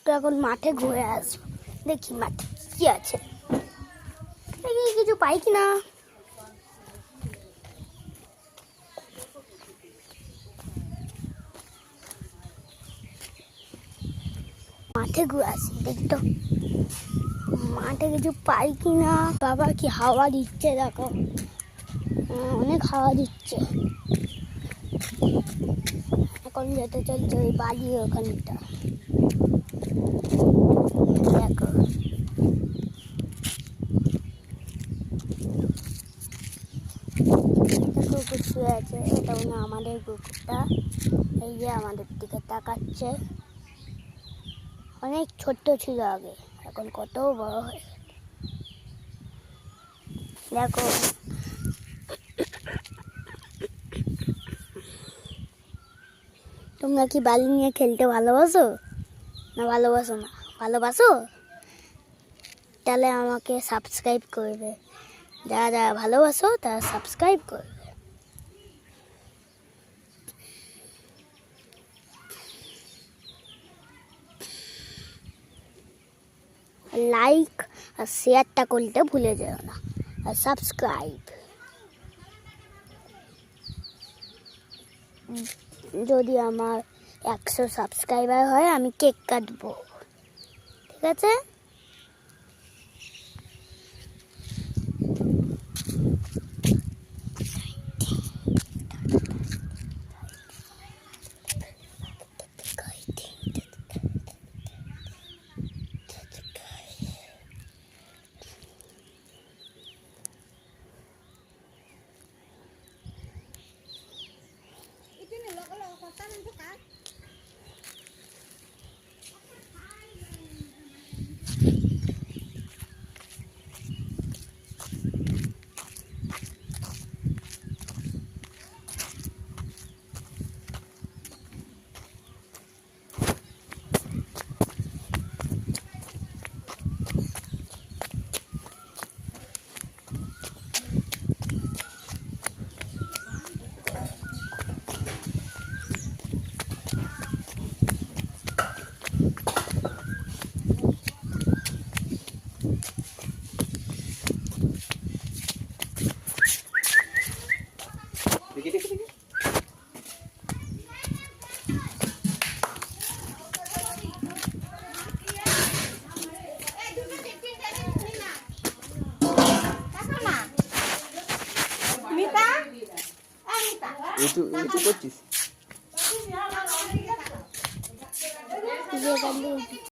তো এখন মাঠে ঘুরে আসবো, দেখি মাঠে কি আছে, দেখি কিছু পাই কিনা। মাঠে ঘুরে আসি, দেখি তো মাঠে কিছু পাই কিনা। বাবা কি হাওয়া দিচ্ছে দেখো, অনেক হাওয়া দিচ্ছে। এখন যেতে চলছে ওই বাড়ি ওখানটা, দেখো কুকুর শুয়ে আছে, এটা মনে আমাদের কুকুরটা। এই যে আমাদের দিকে তাকাচ্ছে, অনেক ছোট্ট ছিল আগে, এখন কত বড় হয়ে গেছে দেখো। তোমরা কি বালি নিয়ে খেলতে ভালোবাসো না ভালোবাসো না? ভালোবাসো? তাহলে আমাকে সাবস্ক্রাইব করবে, যারা যারা ভালোবাসো তারা সাবস্ক্রাইব করবে। লাইক আর শেয়ারটা করতে ভুলে যেও না, আর সাবস্ক্রাইব। যদি আমার 100 সাবস্ক্রাইবার হয় আমি কেক কাটবো, ঠিক আছে? itu করছিস?